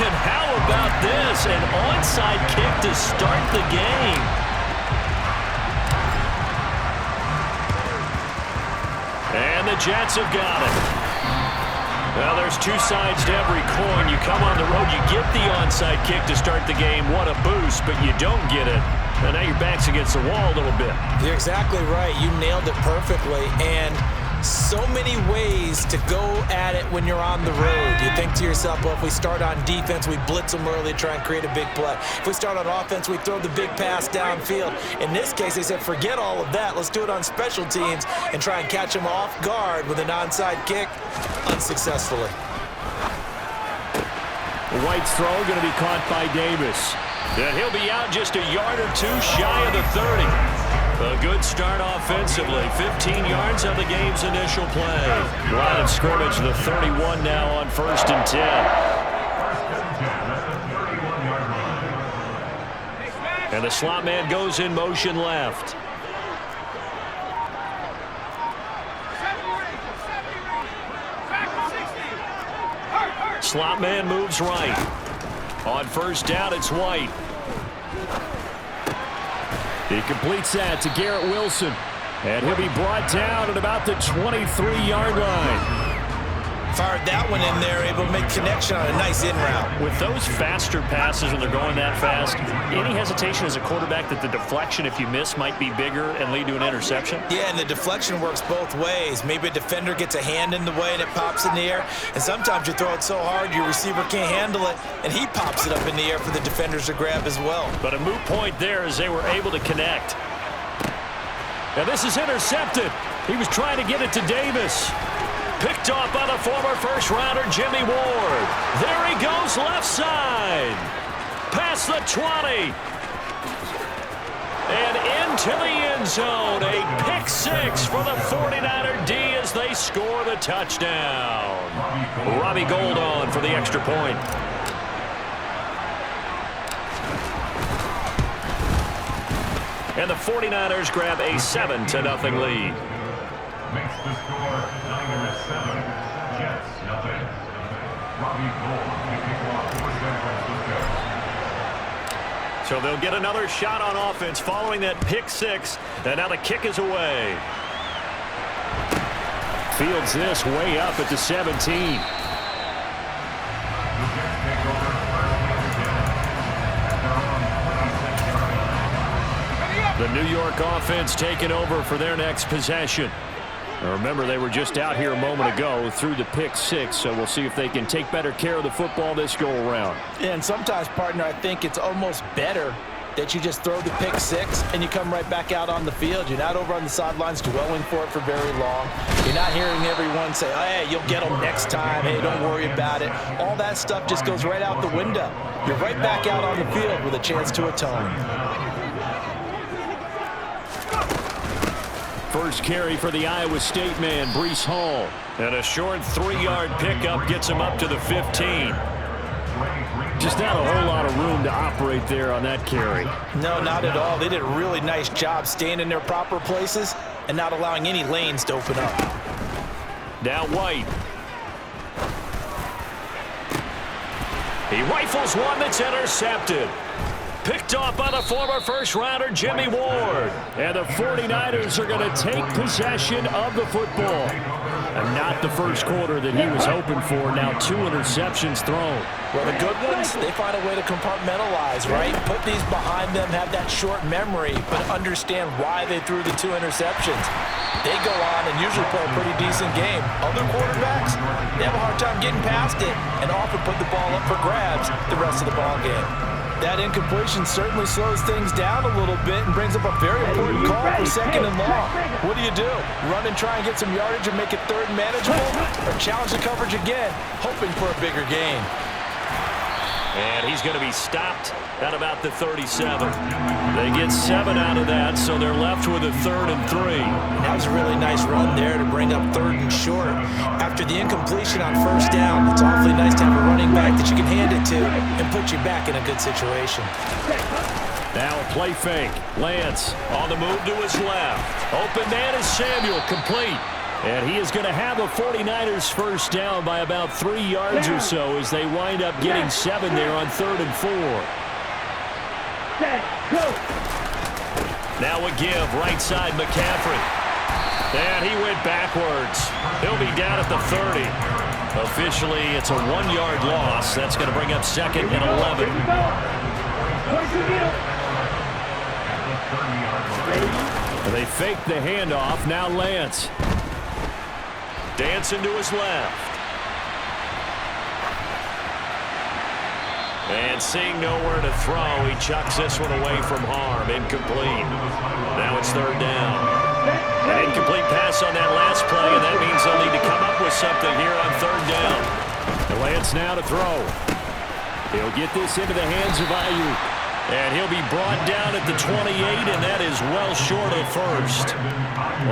And how about this? An onside kick to start the game. And the Jets have got it. Well, there's two sides to every coin. You come on the road, you get the onside kick to start the game. What a boost, but you don't get it. And now your back's against the wall a little bit. You're exactly right. You nailed it perfectly. And so many ways to go at it when you're on the road. You think to yourself, well, if we start on defense, we blitz them early, try and create a big play. If we start on offense, we throw the big pass downfield. In this case, they said, forget all of that. Let's do it on special teams and try and catch them off guard with an onside kick unsuccessfully. White's throw going to be caught by Davis. And he'll be out just a yard or two shy of the 30. A good start offensively. 15 yards on the game's initial play. Line of scrimmage, the 31 now on 1st and 10. And the slot man goes in motion left. Slot man moves right. On 1st down, it's White. He completes that to Garrett Wilson. And he'll be brought down at about the 23-yard line. Fired that one in there, able to make connection on a nice in route. With those faster passes when they're going that fast, any hesitation as a quarterback that the deflection, if you miss, might be bigger and lead to an interception? Yeah, and the deflection works both ways. Maybe a defender gets a hand in the way and it pops in the air. And sometimes you throw it so hard your receiver can't handle it, and he pops it up in the air for the defenders to grab as well. But a moot point there as they were able to connect. Now this is intercepted. He was trying to get it to Davis. Picked off by the former first-rounder Jimmy Ward. There he goes left side. Past the 20. And into the end zone. A pick six for the 49er D as they score the touchdown. Robbie Gould on for the extra point. And the 49ers grab a 7-0 lead. Makes the score Niners 7, Jets nothing. Robbie Gould to kick off for San Francisco. So they'll get another shot on offense following that pick six. And now the kick is away. Fields this way up at the 17. The New York offense taking over for their next possession. Now remember, they were just out here a moment ago through the pick six, so we'll see if they can take better care of the football this go-around. And sometimes, partner, I think it's almost better that you just throw the pick six and you come right back out on the field. You're not over on the sidelines dwelling for it for very long. You're not hearing everyone say, oh, hey, you'll get them next time. Hey, don't worry about it. All that stuff just goes right out the window. You're right back out on the field with a chance to atone. First carry for the Iowa State man, Breece Hall. And a short 3-yard pickup gets him up to the 15. Just not a whole lot of room to operate there on that carry. No, not at all. They did a really nice job staying in their proper places and not allowing any lanes to open up. Now White. He rifles one that's intercepted. Picked off by the former first-rounder Jimmy Ward. And the 49ers are going to take possession of the football. And not the first quarter that he was hoping for. Now 2 interceptions thrown. Well, the good ones, they find a way to compartmentalize, right? Put these behind them, have that short memory, but understand why they threw the 2 interceptions. They go on and usually play a pretty decent game. Other quarterbacks, they have a hard time getting past it and often put the ball up for grabs the rest of the ball game. That incompletion certainly slows things down a little bit and brings up a very important call for 2nd and long. What do? Run and try and get some yardage and make it 3rd and manageable? Or challenge the coverage again, hoping for a bigger gain? And he's going to be stopped at about the 37. They get 7 out of that, so they're left with a 3rd and 3. That was a really nice run there to bring up 3rd and short. After the incompletion on 1st down, it's awfully nice to have a running back that you can hand it to and put you back in a good situation. Now a play fake. Lance on the move to his left. Open man is Samuel, complete. And he is going to have the 49ers first down by about 3 yards or so as they wind up getting 7 there on 3rd and 4. Now a give, right side McCaffrey. And he went backwards. He'll be down at the 30. Officially, it's a 1-yard loss. That's going to bring up 2nd and 11. They fake the handoff. Now Lance. Dancing to his left. And seeing nowhere to throw, he chucks this one away from harm. Incomplete. Now it's 3rd down. An incomplete pass on that last play, and that means they'll need to come up with something here on 3rd down. And Lance now to throw. He'll get this into the hands of Ayuk. And he'll be brought down at the 28, and that is well short of first.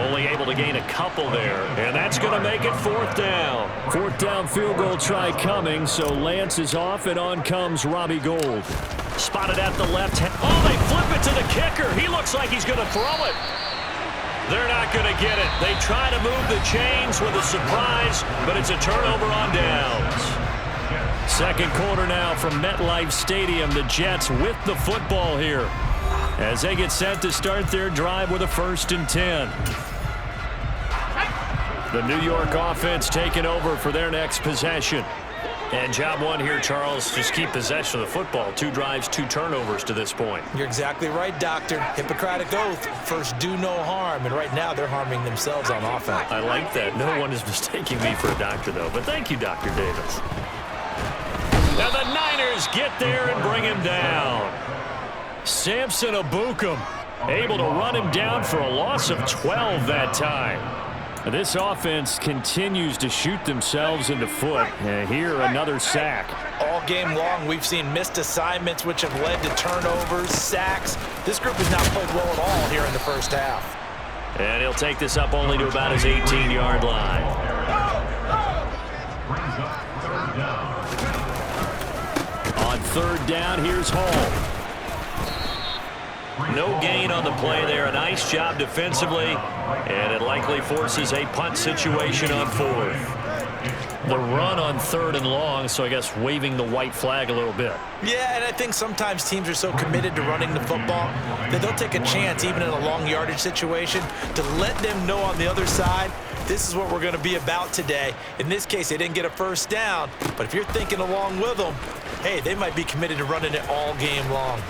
Only able to gain a couple there, and that's going to make it 4th down. 4th down field goal try coming, so Lance is off, and on comes Robbie Gould. Spotted at the left hand. Oh, they flip it to the kicker. He looks like he's going to throw it. They're not going to get it. They try to move the chains with a surprise, but it's a turnover on downs. 2nd quarter now from MetLife Stadium. The Jets with the football here as they get set to start their drive with a 1st and 10. The New York offense taking over for their next possession. And job one here, Charles, just keep possession of the football. 2 drives, 2 turnovers to this point. You're exactly right, Doctor. Hippocratic oath. First, do no harm. And right now, they're harming themselves on offense. I like that. No one is mistaking me for a doctor, though. But thank you, Dr. Davis. Now the Niners get there and bring him down. Samson Abukum able to run him down for a loss of 12 that time. This offense continues to shoot themselves in the foot. And here, another sack. All game long, we've seen missed assignments, which have led to turnovers, sacks. This group has not played well at all here in the first half. And he'll take this up only to about his 18-yard line. On 3rd down, here's Hall. No gain on the play there. A nice job defensively, and it likely forces a punt situation on 4th. The run on 3rd and long, so I guess waving the white flag a little bit. Yeah, and I think sometimes teams are so committed to running the football that they'll take a chance, even in a long yardage situation, to let them know on the other side, this is what we're going to be about today. In this case, they didn't get a first down, but if you're thinking along with them, hey, they might be committed to running it all game long.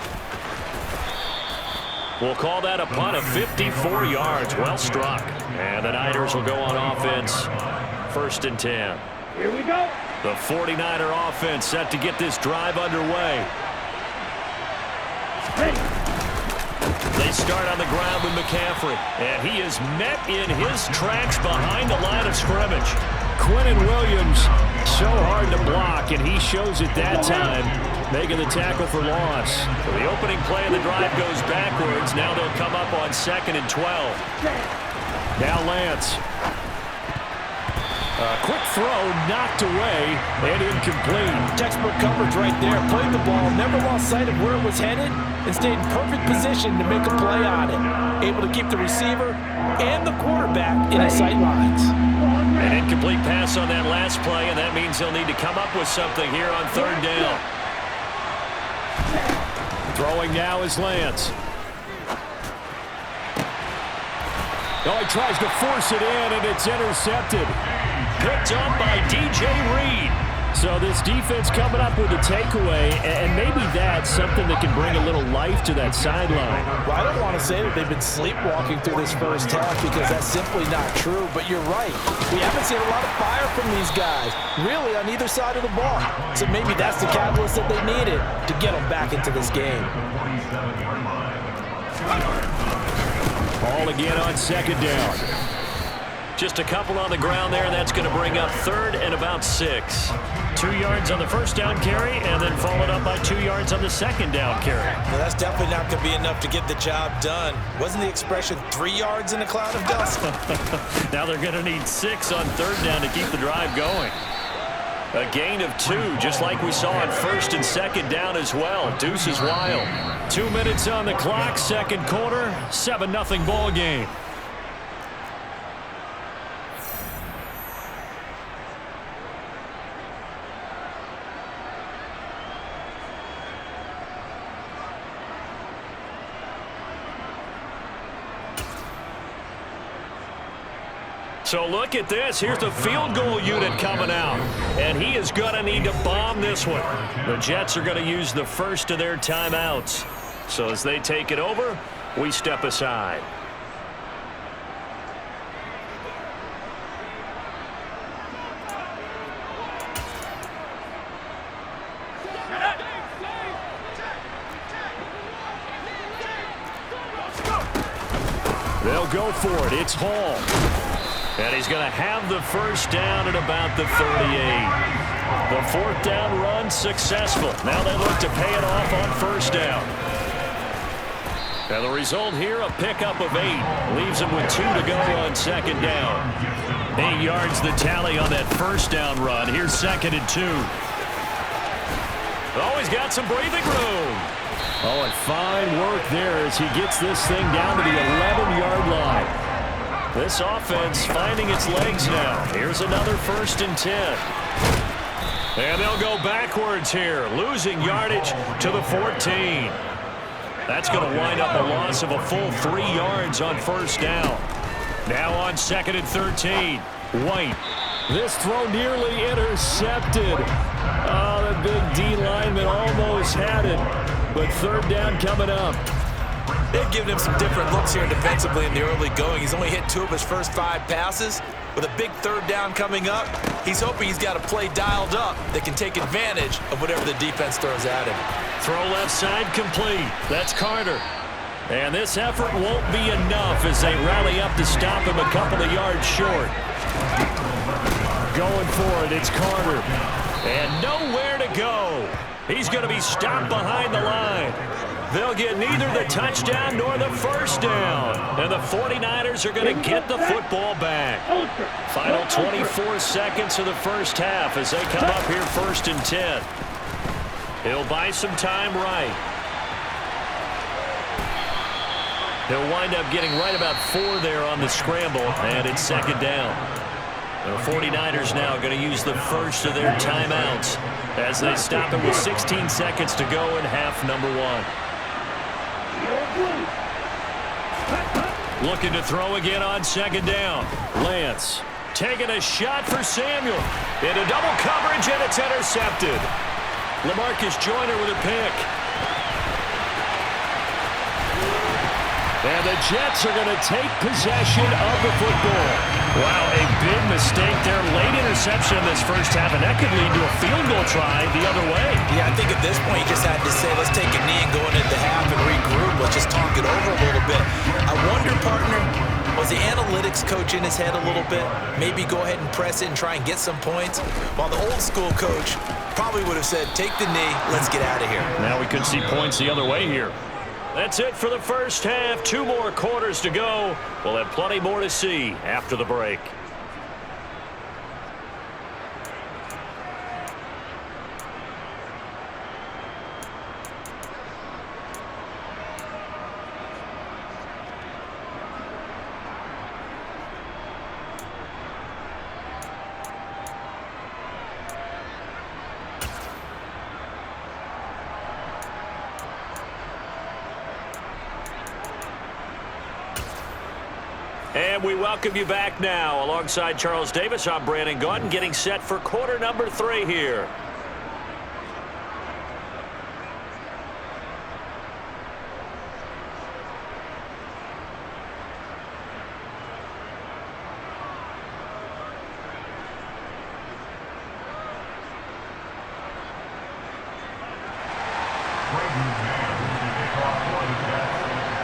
We'll call that a punt of 54 yards. Well struck. And the Niners will go on offense. 1st and 10. Here we go. The 49er offense set to get this drive underway. Hey. They start on the ground with McCaffrey. And he is met in his tracks behind the line of scrimmage. Quinnen Williams, so hard to block, and he shows it that time, making the tackle for loss. The opening play of the drive goes backwards. Now they'll come up on 2nd and 12. Now Lance. Quick throw, knocked away, and incomplete. Textbook coverage right there. Played the ball, never lost sight of where it was headed, and stayed in perfect position to make a play on it. Able to keep the receiver and the quarterback in his sight lines. An incomplete pass on that last play, and that means they'll need to come up with something here on 3rd down. Throwing now is Lance. Oh, he tries to force it in, and it's intercepted. Picked up by DJ Reed. So this defense coming up with a takeaway, and maybe that's something that can bring a little life to that sideline. Well, I don't want to say that they've been sleepwalking through this first half because that's simply not true, but you're right. We haven't seen a lot of fire from these guys, really on either side of the ball. So maybe that's the catalyst that they needed to get them back into this game. Ball again on 2nd down. Just a couple on the ground there, and that's going to bring up 3rd and about 6. 2 yards on the first down carry, and then followed up by 2 yards on the 2nd down carry. Well, that's definitely not going to be enough to get the job done. Wasn't the expression 3 yards in a cloud of dust? Now they're going to need 6 on 3rd down to keep the drive going. A gain of 2, just like we saw on 1st and 2nd down as well. Deuce is wild. 2 minutes on the clock, 2nd quarter, 7-0 ball game. So look at this. Here's the field goal unit coming out. And he is going to need to bomb this one. The Jets are going to use the first of their timeouts. So as they take it over, we step aside. They'll go for it. It's Hall. And he's going to have the first down at about the 38. The fourth down run successful. Now they look to pay it off on first down. And the result here, a pickup of 8. Leaves him with 2 to go on second down. 8 yards the tally on that first down run. Here's 2nd and 2. Oh, he's got some breathing room. Oh, and fine work there as he gets this thing down to the 11-yard line. This offense finding its legs now. Here's another 1st and 10. And they'll go backwards here, losing yardage to the 14. That's going to wind up a loss of a full 3 yards on first down. Now on 2nd and 13. White. This throw nearly intercepted. Oh, the big D lineman almost had it. But third down coming up. They've given him some different looks here defensively in the early going. He's only hit 2 of his first 5 passes. With a big third down coming up, he's hoping he's got a play dialed up that can take advantage of whatever the defense throws at him. Throw left side complete. That's Carter. And this effort won't be enough as they rally up to stop him a couple of yards short. Going for it, it's Carter. And nowhere to go. He's going to be stopped behind the line. They'll get neither the touchdown nor the first down. And the 49ers are going to get the football back. Final 24 seconds of the first half as they come up here 1st and 10. He'll buy some time right. He'll wind up getting right about 4 there on the scramble, and it's 2nd down. The 49ers now going to use the first of their timeouts as they stop it with 16 seconds to go in half number 1. Looking to throw again on 2nd down. Lance taking a shot for Samuel. Into double coverage, and it's intercepted. LaMarcus Joyner with a pick. And the Jets are going to take possession of the football. Wow, a big mistake there. Late interception in this first half, and that could lead to a field goal try the other way. Yeah, I think at this point you just had to say, let's take a knee and go into the half and regroup. Let's just talk it over a little bit. I wonder, partner, was the analytics coach in his head a little bit? Maybe go ahead and press it and try and get some points? While the old school coach probably would have said, take the knee, let's get out of here. Now we could see points the other way here. That's it for the first half. 2 more quarters to go. We'll have plenty more to see after the break. And we welcome you back now. Alongside Charles Davis, I'm Brandon Gaudin, getting set for quarter number 3 here.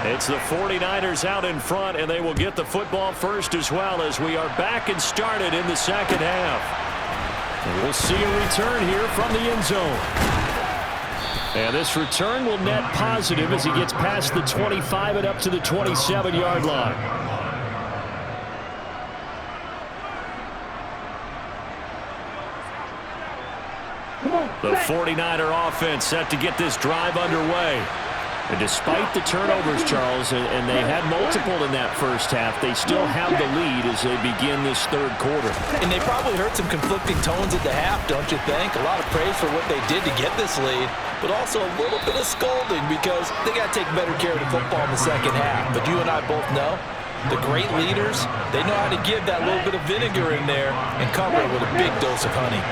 It's the 49ers out in front, and they will get the football first as well as we are back and started in the second half. And we'll see a return here from the end zone. And this return will net positive as he gets past the 25 and up to the 27-yard line. The 49er offense set to get this drive underway. And despite the turnovers, Charles, and they had multiple in that first half, they still have the lead as they begin this third quarter. And they probably heard some conflicting tones at the half, don't you think? A lot of praise for what they did to get this lead, but also a little bit of scolding because they got to take better care of the football in the second half. But you and I both know The great leaders, they know how to give that little bit of vinegar in there and cover it with a big dose of honey.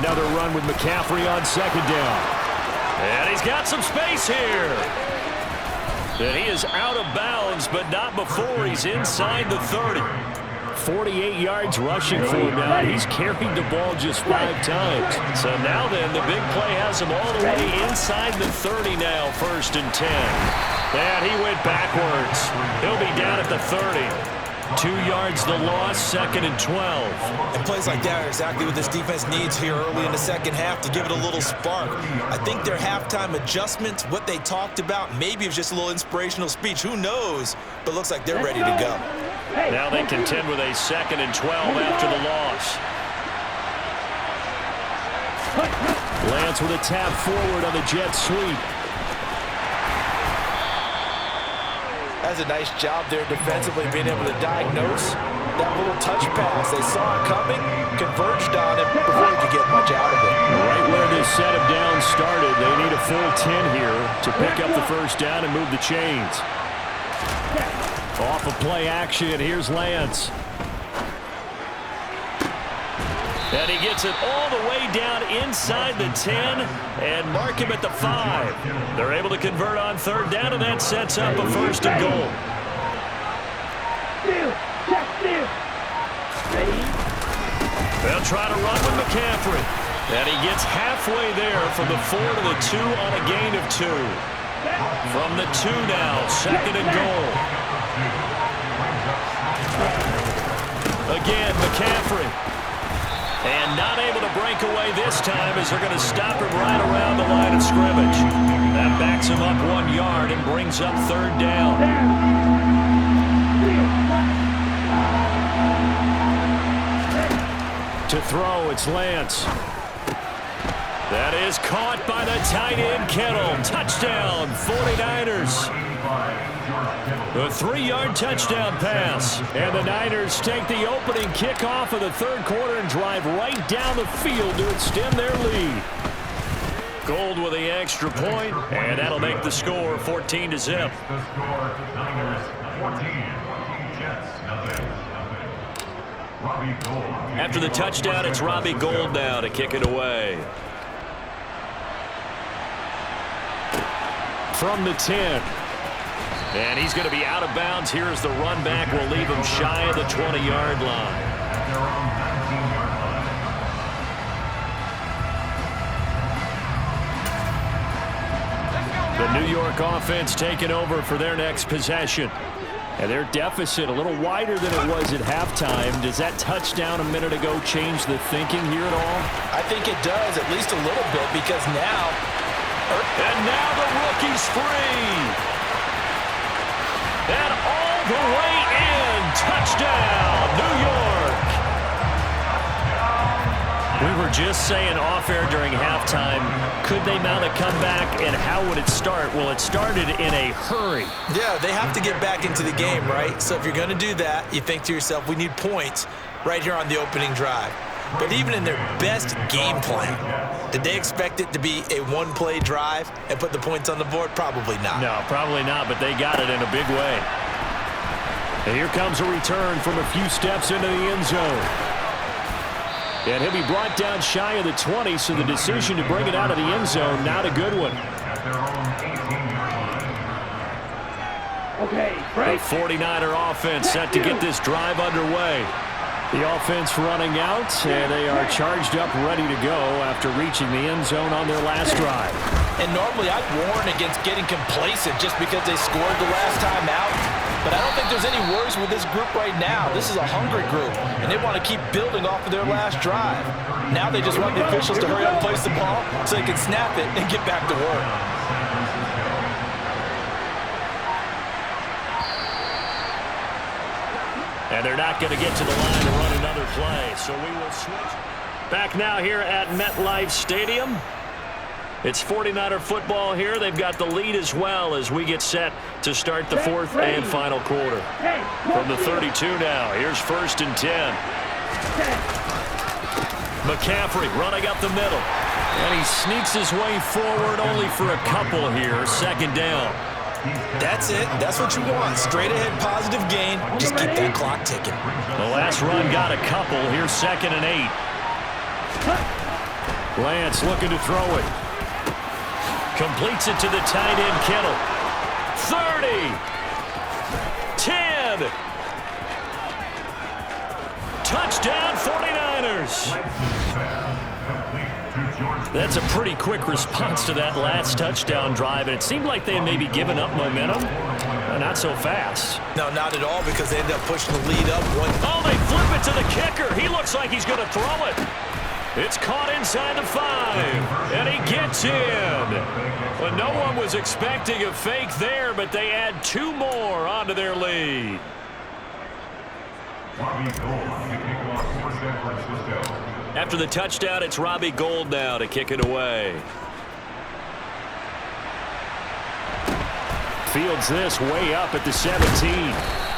Another run with McCaffrey on second down. And he's got some space here. And he is out of bounds, but not before he's inside the 30. 48 yards rushing for him now. He's carried the ball just 5 times. So now then, the big play has him all the way inside the 30 now, 1st and 10. And he went backwards. He'll be down at the 30. 2 yards the loss, 2nd and 12. And plays like that are exactly what this defense needs here early in the second half to give it a little spark. I think their halftime adjustments, what they talked about, maybe it was just a little inspirational speech. Who knows? But looks like they're ready to go. Now they contend with a 2nd and 12 after the loss. Lance with a tap forward on the jet sweep. That's a nice job there defensively, being able to diagnose that little touch pass. They saw it coming, converged on it before he could get much out of it. Right where this set of downs started, they need a full 10 here to pick up the first down and move the chains. Off of play action, here's Lance. And he gets it all the way down inside the 10 and mark him at the 5. They're able to convert on 3rd down, and that sets up a 1st and goal. They'll try to run with McCaffrey. And he gets halfway there from the 4 to the 2 on a gain of 2. From the 2 now, 2nd and goal. Again, McCaffrey. And not able to break away this time as they're going to stop him right around the line of scrimmage. That backs him up 1 yard and brings up 3rd down. To throw, it's Lance. That is caught by the tight end, Kittle. Touchdown, 49ers. The 3-yard touchdown pass. And the Niners take the opening kickoff of the 3rd quarter and drive right down the field to extend their lead. Gold with the extra point, and that'll make the score 14-0. The score, Niners 14, Jets nothing. Robbie Gould. After the touchdown, it's Robbie Gould now to kick it away. From the 10. And he's going to be out of bounds. Here's the run back. Will leave him shy of the 20-yard line. At their own 19-yard line. The New York offense taking over for their next possession. And their deficit a little wider than it was at halftime. Does that touchdown a minute ago change the thinking here at all? I think it does, at least a little bit, because now... And now the rookie's free. And all the way in. Touchdown, New York. We were just saying off-air during halftime, could they mount a comeback, and how would it start? Well, it started in a hurry. Yeah, they have to get back into the game, right? So if you're going to do that, you think to yourself, we need points right here on the opening drive. But even in their best game plan, did they expect it to be a one-play drive and put the points on the board? Probably not. No, probably not, but they got it in a big way. And here comes a return from a few steps into the end zone. And he'll be brought down shy of the 20, so the decision to bring it out of the end zone, not a good one. At their own 18-yard line. Okay, the 49er offense set to get this drive underway. The offense running out, and they are charged up, ready to go after reaching the end zone on their last drive. And normally I'd warn against getting complacent just because they scored the last time out. But I don't think there's any worries with this group right now. This is a hungry group, and they want to keep building off of their last drive. Now they just want the officials to hurry up and place the ball so they can snap it and get back to work. And they're not going to get to the line to run another play, so we will switch. Back now here at MetLife Stadium. It's 49er football here. They've got the lead as well as we get set to start the 4th and final quarter. From the 32 now, here's 1st and 10. McCaffrey running up the middle. And he sneaks his way forward only for a couple here. 2nd down. That's it. That's what you want. Straight ahead, positive gain. Just keep that clock ticking. The last run got a couple. Here's 2nd and 8. Lance looking to throw it. Completes it to the tight end, Kittle. 30. 10. Touchdown, 49ers. That's a pretty quick response to that last touchdown drive, and it seemed like they had maybe given up momentum. Not so fast. No, not at all, because they ended up pushing the lead up. Oh, they flip it to the kicker. He looks like he's going to throw it. It's caught inside the 5, and he gets in. Well, no one was expecting a fake there, but they add 2 more onto their lead. After the touchdown, it's Robbie Gould now to kick it away. Fields this way up at the 17,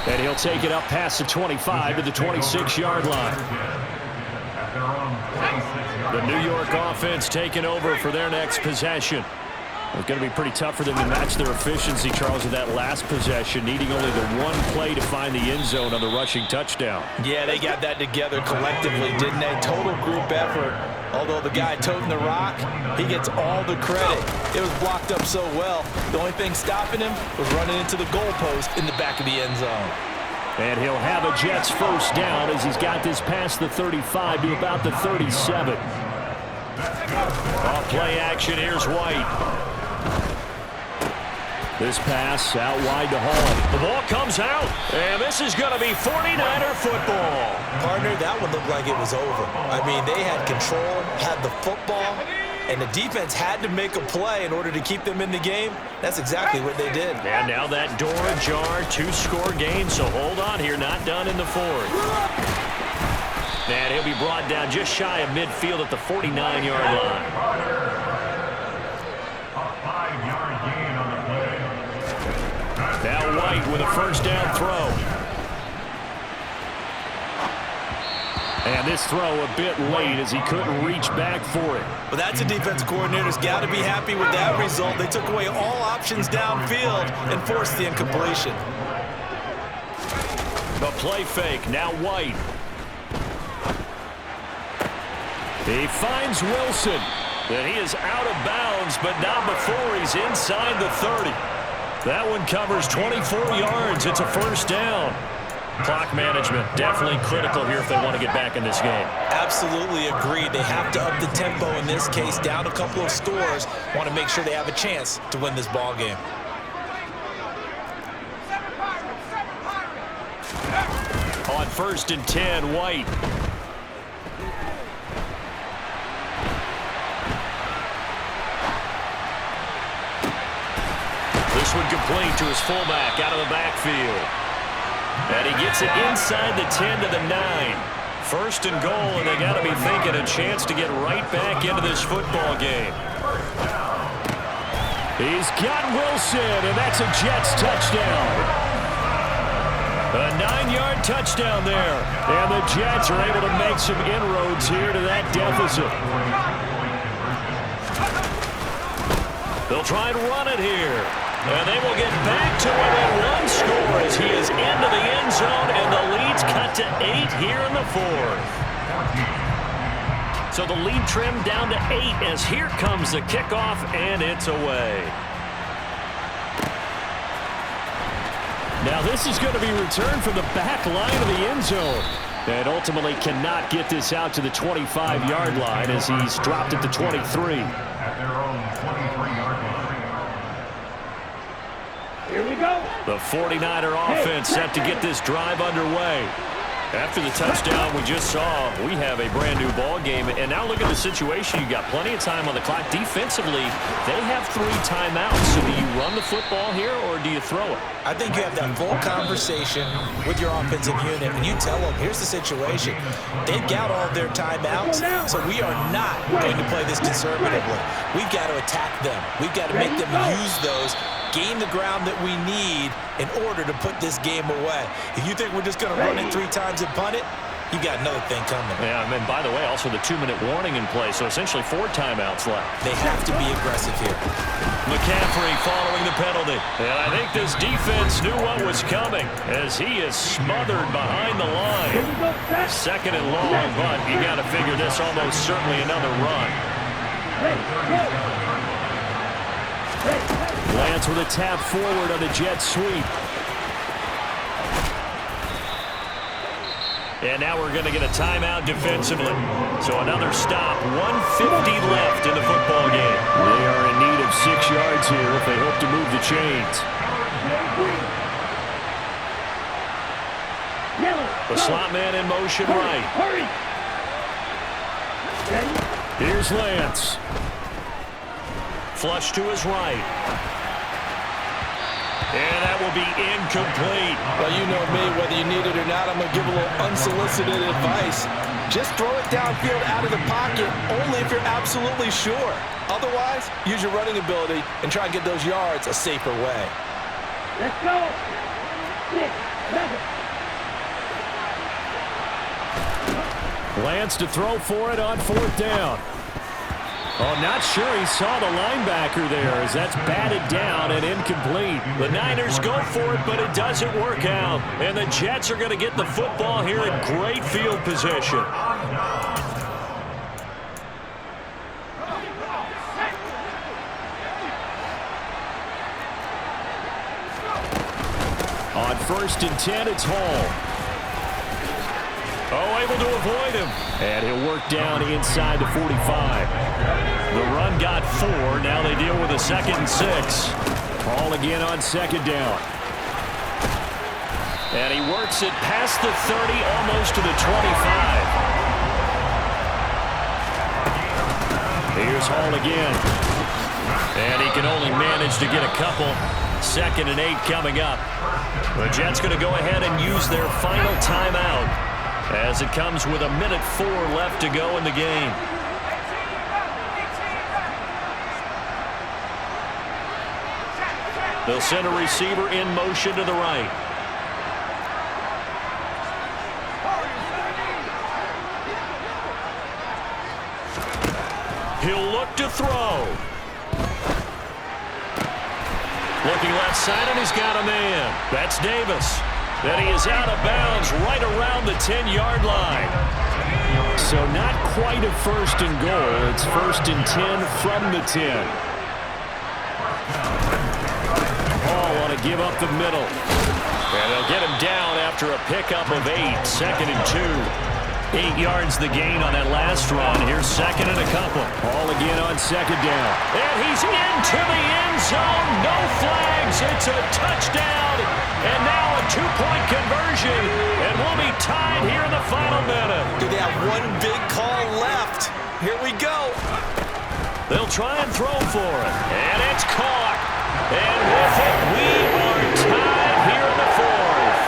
and he'll take it up past the 25 to the 26-yard line. The New York offense taking over for their next possession. It's going to be pretty tough for them to match their efficiency, Charles, with that last possession, needing only the one play to find the end zone on the rushing touchdown. Yeah, they got that together collectively, didn't they? Total group effort. Although the guy toting the rock, he gets all the credit. It was blocked up so well. The only thing stopping him was running into the goalpost in the back of the end zone. And he'll have a Jets first down as he's got this past the 35 to about the 37. Off play action, here's White. This pass out wide to Hall. The ball comes out, and this is going to be 49er football. Partner, that one looked like it was over. I mean, they had control, had the football, and the defense had to make a play in order to keep them in the game. That's exactly what they did. And now that door ajar, 2-score game, so hold on here, not done in the 4th. And he'll be brought down just shy of midfield at the 49-yard line. Now White with a first down throw. And this throw a bit late as he couldn't reach back for it. Well, that's a defense coordinator's got to be happy with that result. They took away all options downfield and forced the incompletion. The play fake, now White. He finds Wilson. And he is out of bounds, but not before he's inside the 30. That one covers 24 yards. It's a first down. Clock management definitely critical here if they want to get back in this game. Absolutely agreed. They have to up the tempo in this case, down a couple of scores. Want to make sure they have a chance to win this ball game. On 1st and 10, White. This one complete to his fullback out of the backfield. And he gets it inside the 10 to the 9. 1st and goal, and they got to be thinking a chance to get right back into this football game. He's got Wilson, and that's a Jets touchdown. A 9-yard touchdown there. And the Jets are able to make some inroads here to that deficit. They'll try and run it here. And they will get back to within 1 score as he is into the end zone, and the lead's cut to 8 here in the 4th. So the lead trimmed down to 8 as here comes the kickoff, and it's away. Now this is going to be returned from the back line of the end zone. And ultimately cannot get this out to the 25-yard line as he's dropped it to 23. At their own 23-yard line. Here we go. The 49er offense set to get this drive underway. After the touchdown we just saw, we have a brand new ball game. And now look at the situation. You got plenty of time on the clock. Defensively, they have 3 timeouts. So do you run the football here or do you throw it? I think you have that full conversation with your offensive unit, and you tell them, here's the situation. They've got all their timeouts, so we are not going to play this conservatively. We've got to attack them. We've got to make them use those, gain the ground that we need in order to put this game away. If you think we're just going to run it 3 times and punt it, you got another thing coming. Yeah, and by the way, also the 2-minute warning in play, so essentially 4 timeouts left. They have to be aggressive here. McCaffrey following the penalty. And I think this defense knew what was coming as he is smothered behind the line. 2nd and long, but you got to figure this almost certainly another run. Lance with a tap forward on the jet sweep. And now we're going to get a timeout defensively. So another stop. 1:50 left in the football game. They are in need of 6 yards here if they hope to move the chains. The slot man in motion right. Here's Lance. Flush to his right. And that will be incomplete. Well, you know me, whether you need it or not, I'm going to give a little unsolicited advice. Just throw it downfield out of the pocket, only if you're absolutely sure. Otherwise, use your running ability and try and get those yards a safer way. Let's go. 6, 7. Lance to throw for it on 4th down. Oh, not sure he saw the linebacker there as that's batted down and incomplete. The Niners go for it, but it doesn't work out. And the Jets are going to get the football here in great field position. On 1st and 10, it's Hall. Oh, able to avoid him. And he'll work down inside the 45. The run got 4. Now they deal with a 2nd and 6. Hall again on 2nd down. And he works it past the 30, almost to the 25. Here's Hall again. And he can only manage to get a couple. 2nd and 8 coming up. The Jets going to go ahead and use their final timeout, as it comes with 1:04 left to go in the game. They'll send a receiver in motion to the right. He'll look to throw. Looking left side, and he's got a man. That's Davis. Then he is out of bounds right around the 10-yard line. So not quite a 1st and goal. It's 1st and 10 from the 10. Hall want to give up the middle. And they'll get him down after a pickup of 8. 2nd and 2. 8 yards the gain on that last run. Here's 2nd and a couple. Hall again on 2nd down. And he's into the end zone. No flags. It's a touchdown. And now a 2-point conversion. And we'll be tied here in the final minute. They have one big call left. Here we go. They'll try and throw for it. And it's caught. And with it, we are tied here in the 4th.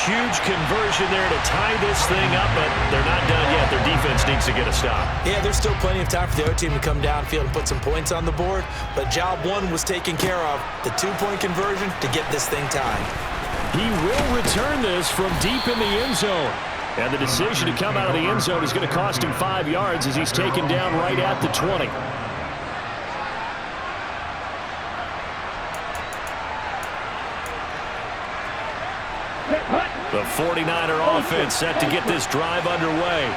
Huge conversion there to tie this thing up, but they're not done yet. Their defense needs to get a stop. Yeah, there's still plenty of time for the other team to come downfield and put some points on the board, but job 1 was taken care of. The 2-point conversion to get this thing tied. He will return this from deep in the end zone. And the decision to come out of the end zone is going to cost him 5 yards as he's taken down right at the 20. The 49er offense set to get this drive underway.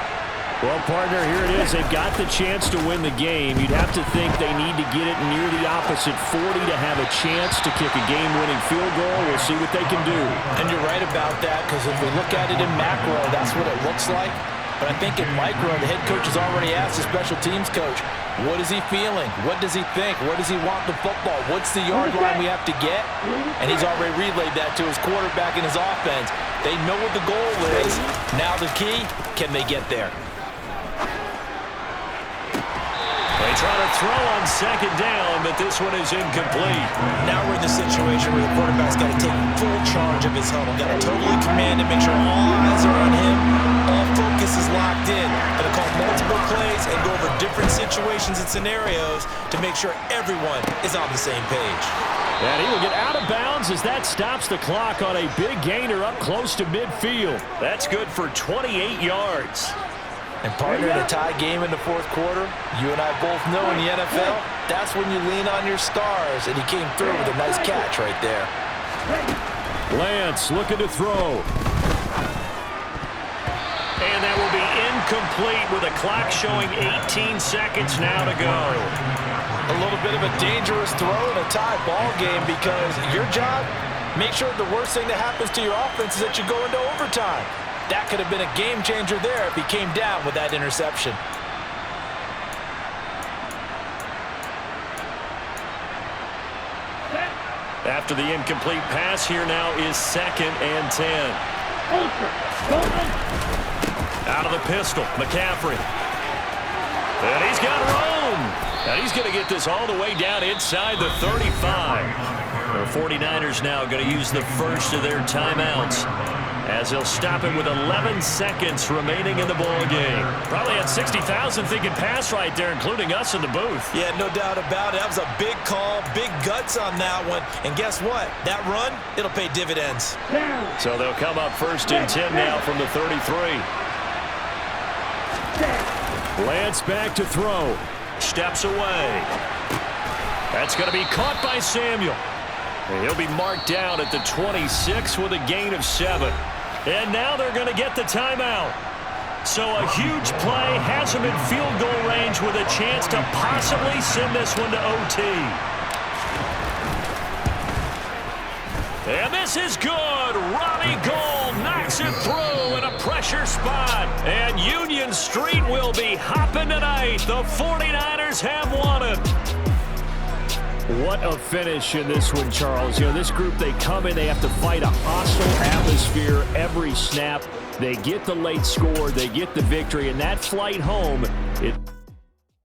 Well, partner, here it is. They've got the chance to win the game. You'd have to think they need to get it near the opposite 40 to have a chance to kick a game-winning field goal. We'll see what they can do. And you're right about that, because if we look at it in macro, that's what it looks like. But I think in micro, the head coach has already asked the special teams coach, what is he feeling? What does he think? Where does he want the football? What's the yard line we have to get? And he's already relayed that to his quarterback and his offense. They know what the goal is. Now the key, can they get there? They try to throw on 2nd down, but this one is incomplete. Now we're in the situation where the quarterback's got to take full charge of his huddle. Got to totally command it, make sure all eyes are on him, all focus this is locked in. Going to call multiple plays and go over different situations and scenarios to make sure everyone is on the same page. And he will get out of bounds as that stops the clock on a big gainer up close to midfield. That's good for 28 yards. And partner, in a tie game in the fourth quarter, you and I both know in the NFL, that's when you lean on your stars, and he came through with a nice catch right there. Lance looking to throw. And that will be incomplete with a clock showing 18 seconds now to go. A little bit of a dangerous throw in a tie ball game because your job, make sure the worst thing that happens to your offense is that you go into overtime. That could have been a game changer there if he came down with that interception. After the incomplete pass, here now is 2nd and 10. Out of the pistol, McCaffrey. And he's got room. And he's going to get this all the way down inside the 35. The 49ers now going to use the first of their timeouts, as they'll stop it with 11 seconds remaining in the ball game. Probably had 60,000 thinking pass right there, including us in the booth. Yeah, no doubt about it. That was a big call, big guts on that one. And guess what? That run, it'll pay dividends. So they'll come up 1st and 10 now from the 33. Lance back to throw. Steps away. That's going to be caught by Samuel. And he'll be marked down at the 26 with a gain of 7. And now they're going to get the timeout. So a huge play has him in field goal range with a chance to possibly send this one to OT. And this is good. Robbie Gould knocks it through in a pressure spot. And Union Street will be hopping tonight. The 49ers have won it. What a finish in this one, Charles. You know, this group, they come in, they have to fight a hostile atmosphere every snap. They get the late score, they get the victory, and that flight home, it